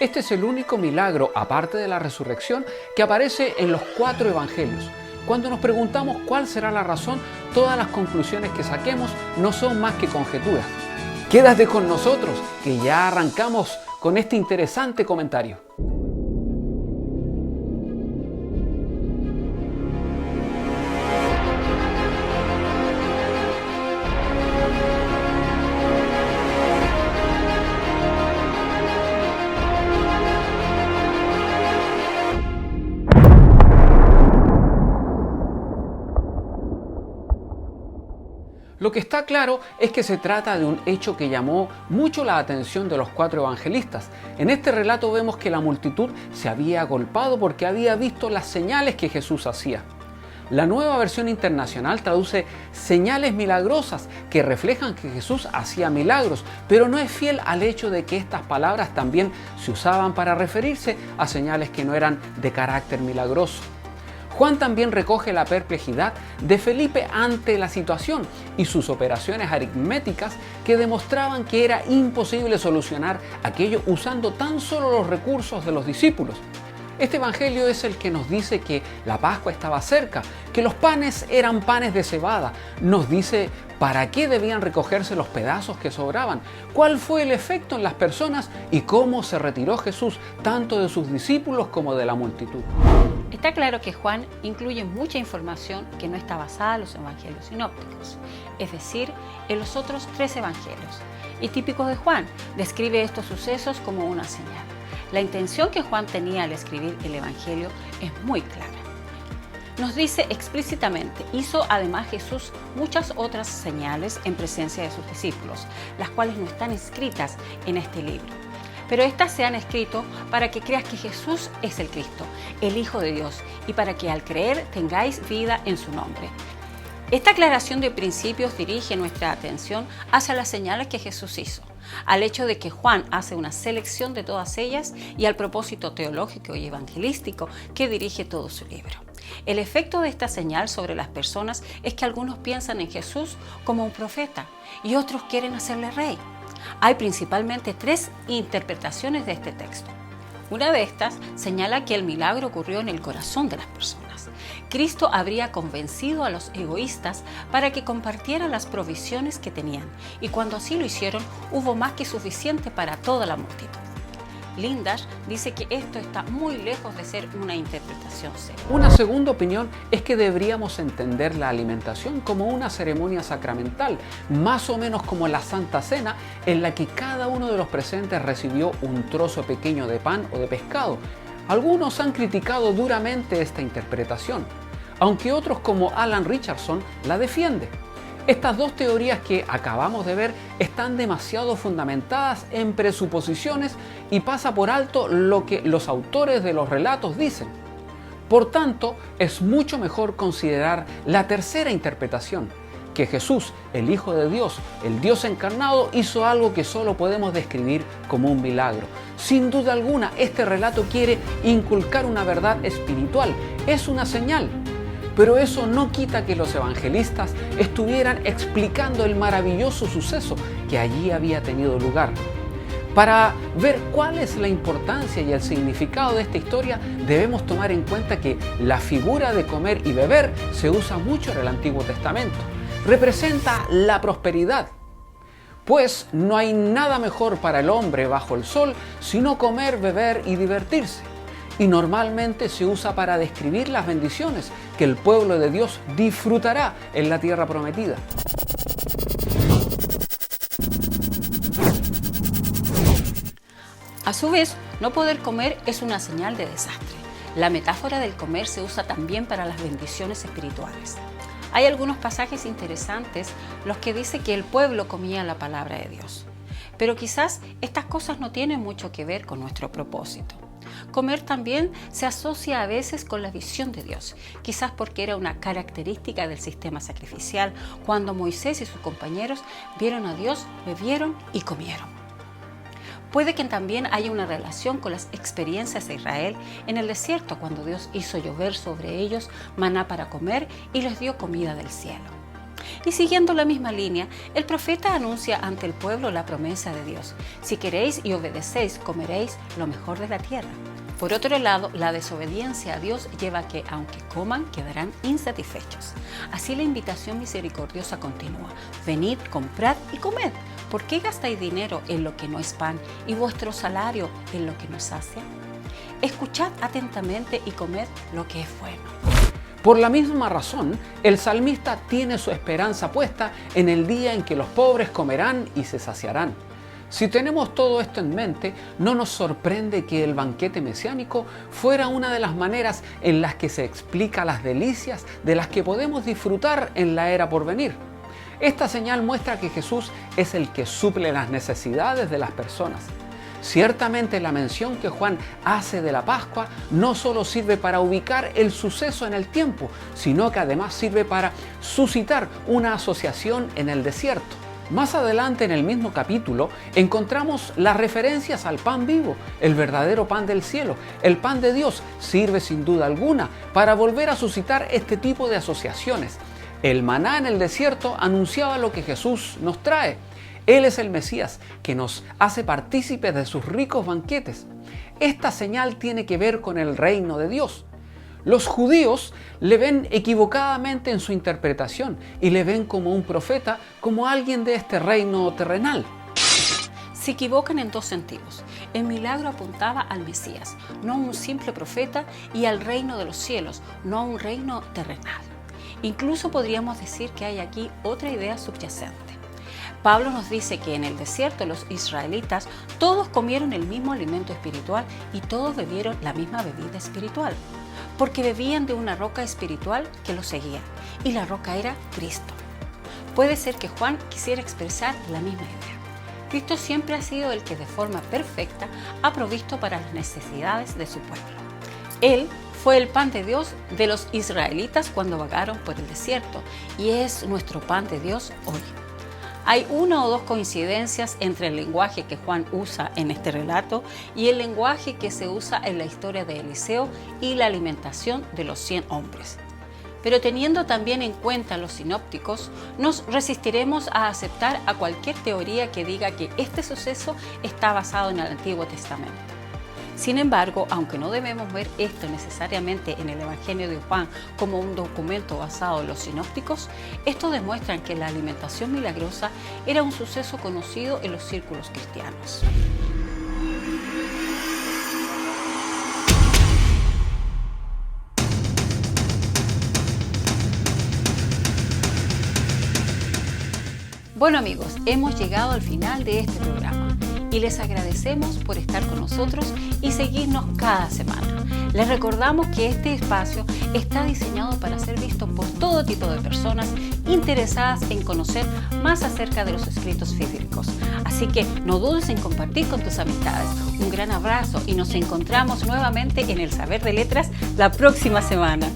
Este es el único milagro, aparte de la resurrección, que aparece en los 4 evangelios. Cuando nos preguntamos cuál será la razón, todas las conclusiones que saquemos no son más que conjeturas. Quédate con nosotros, que ya arrancamos con este interesante comentario. Lo que está claro es que se trata de un hecho que llamó mucho la atención de los 4 evangelistas. En este relato vemos que la multitud se había agolpado porque había visto las señales que Jesús hacía. La Nueva Versión Internacional traduce señales milagrosas que reflejan que Jesús hacía milagros, pero no es fiel al hecho de que estas palabras también se usaban para referirse a señales que no eran de carácter milagroso. Juan también recoge la perplejidad de Felipe ante la situación y sus operaciones aritméticas que demostraban que era imposible solucionar aquello usando tan solo los recursos de los discípulos. Este evangelio es el que nos dice que la Pascua estaba cerca, que los panes eran panes de cebada. Nos dice para qué debían recogerse los pedazos que sobraban, cuál fue el efecto en las personas y cómo se retiró Jesús tanto de sus discípulos como de la multitud. Está claro que Juan incluye mucha información que no está basada en los evangelios sinópticos, es decir, en los otros 3 evangelios. Y típico de Juan, describe estos sucesos como una señal. La intención que Juan tenía al escribir el evangelio es muy clara. Nos dice explícitamente, hizo además Jesús muchas otras señales en presencia de sus discípulos, las cuales no están escritas en este libro. Pero estas se han escrito para que creas que Jesús es el Cristo, el Hijo de Dios, y para que al creer tengáis vida en su nombre. Esta aclaración de principios dirige nuestra atención hacia las señales que Jesús hizo, al hecho de que Juan hace una selección de todas ellas y al propósito teológico y evangelístico que dirige todo su libro. El efecto de esta señal sobre las personas es que algunos piensan en Jesús como un profeta y otros quieren hacerle rey. Hay principalmente 3 interpretaciones de este texto. Una de estas señala que el milagro ocurrió en el corazón de las personas. Cristo habría convencido a los egoístas para que compartieran las provisiones que tenían, y cuando así lo hicieron, hubo más que suficiente para toda la multitud. Lindash dice que esto está muy lejos de ser una interpretación seria. Una segunda opinión es que deberíamos entender la alimentación como una ceremonia sacramental, más o menos como la Santa Cena, en la que cada uno de los presentes recibió un trozo pequeño de pan o de pescado. Algunos han criticado duramente esta interpretación, aunque otros como Alan Richardson la defiende. Estas 2 teorías que acabamos de ver están demasiado fundamentadas en presuposiciones y pasa por alto lo que los autores de los relatos dicen. Por tanto, es mucho mejor considerar la tercera interpretación, que Jesús, el Hijo de Dios, el Dios encarnado, hizo algo que solo podemos describir como un milagro. Sin duda alguna, este relato quiere inculcar una verdad espiritual, es una señal. Pero eso no quita que los evangelistas estuvieran explicando el maravilloso suceso que allí había tenido lugar. Para ver cuál es la importancia y el significado de esta historia, debemos tomar en cuenta que la figura de comer y beber se usa mucho en el Antiguo Testamento. Representa la prosperidad. Pues no hay nada mejor para el hombre bajo el sol sino comer, beber y divertirse. Y normalmente se usa para describir las bendiciones que el pueblo de Dios disfrutará en la tierra prometida. A su vez, no poder comer es una señal de desastre. La metáfora del comer se usa también para las bendiciones espirituales. Hay algunos pasajes interesantes los que dice que el pueblo comía la palabra de Dios. Pero quizás estas cosas no tienen mucho que ver con nuestro propósito. Comer también se asocia a veces con la visión de Dios, quizás porque era una característica del sistema sacrificial. Cuando Moisés y sus compañeros vieron a Dios, bebieron y comieron. Puede que también haya una relación con las experiencias de Israel en el desierto, cuando Dios hizo llover sobre ellos maná para comer y les dio comida del cielo. Y siguiendo la misma línea, el profeta anuncia ante el pueblo la promesa de Dios: si queréis y obedecéis, comeréis lo mejor de la tierra. Por otro lado, la desobediencia a Dios lleva a que, aunque coman, quedarán insatisfechos. Así la invitación misericordiosa continúa: venid, comprad y comed. ¿Por qué gastáis dinero en lo que no es pan y vuestro salario en lo que no sacia? Escuchad atentamente y comed lo que es bueno. Por la misma razón, el salmista tiene su esperanza puesta en el día en que los pobres comerán y se saciarán. Si tenemos todo esto en mente, no nos sorprende que el banquete mesiánico fuera una de las maneras en las que se explica las delicias de las que podemos disfrutar en la era por venir. Esta señal muestra que Jesús es el que suple las necesidades de las personas. Ciertamente la mención que Juan hace de la Pascua no solo sirve para ubicar el suceso en el tiempo, sino que además sirve para suscitar una asociación en el desierto. Más adelante en el mismo capítulo encontramos las referencias al pan vivo, el verdadero pan del cielo. El pan de Dios sirve sin duda alguna para volver a suscitar este tipo de asociaciones. El maná en el desierto anunciaba lo que Jesús nos trae. Él es el Mesías que nos hace partícipes de sus ricos banquetes. Esta señal tiene que ver con el reino de Dios. Los judíos le ven equivocadamente en su interpretación y le ven como un profeta, como alguien de este reino terrenal. Se equivocan en dos sentidos. El milagro apuntaba al Mesías, no a un simple profeta, y al reino de los cielos, no a un reino terrenal. Incluso podríamos decir que hay aquí otra idea subyacente. Pablo nos dice que en el desierto los israelitas todos comieron el mismo alimento espiritual y todos bebieron la misma bebida espiritual, porque bebían de una roca espiritual que los seguía, y la roca era Cristo. Puede ser que Juan quisiera expresar la misma idea. Cristo siempre ha sido el que de forma perfecta ha provisto para las necesidades de su pueblo. Él fue el pan de Dios de los israelitas cuando vagaron por el desierto y es nuestro pan de Dios hoy. Hay una o dos coincidencias entre el lenguaje que Juan usa en este relato y el lenguaje que se usa en la historia de Eliseo y la alimentación de los 100 hombres. Pero teniendo también en cuenta los sinópticos, nos resistiremos a aceptar a cualquier teoría que diga que este suceso está basado en el Antiguo Testamento. Sin embargo, aunque no debemos ver esto necesariamente en el Evangelio de Juan como un documento basado en los sinópticos, estos demuestran que la alimentación milagrosa era un suceso conocido en los círculos cristianos. Bueno amigos, hemos llegado al final de este programa y les agradecemos por estar con nosotros y seguirnos cada semana. Les recordamos que este espacio está diseñado para ser visto por todo tipo de personas interesadas en conocer más acerca de los escritos bíblicos. Así que no dudes en compartir con tus amistades. Un gran abrazo y nos encontramos nuevamente en el Saber de Letras la próxima semana.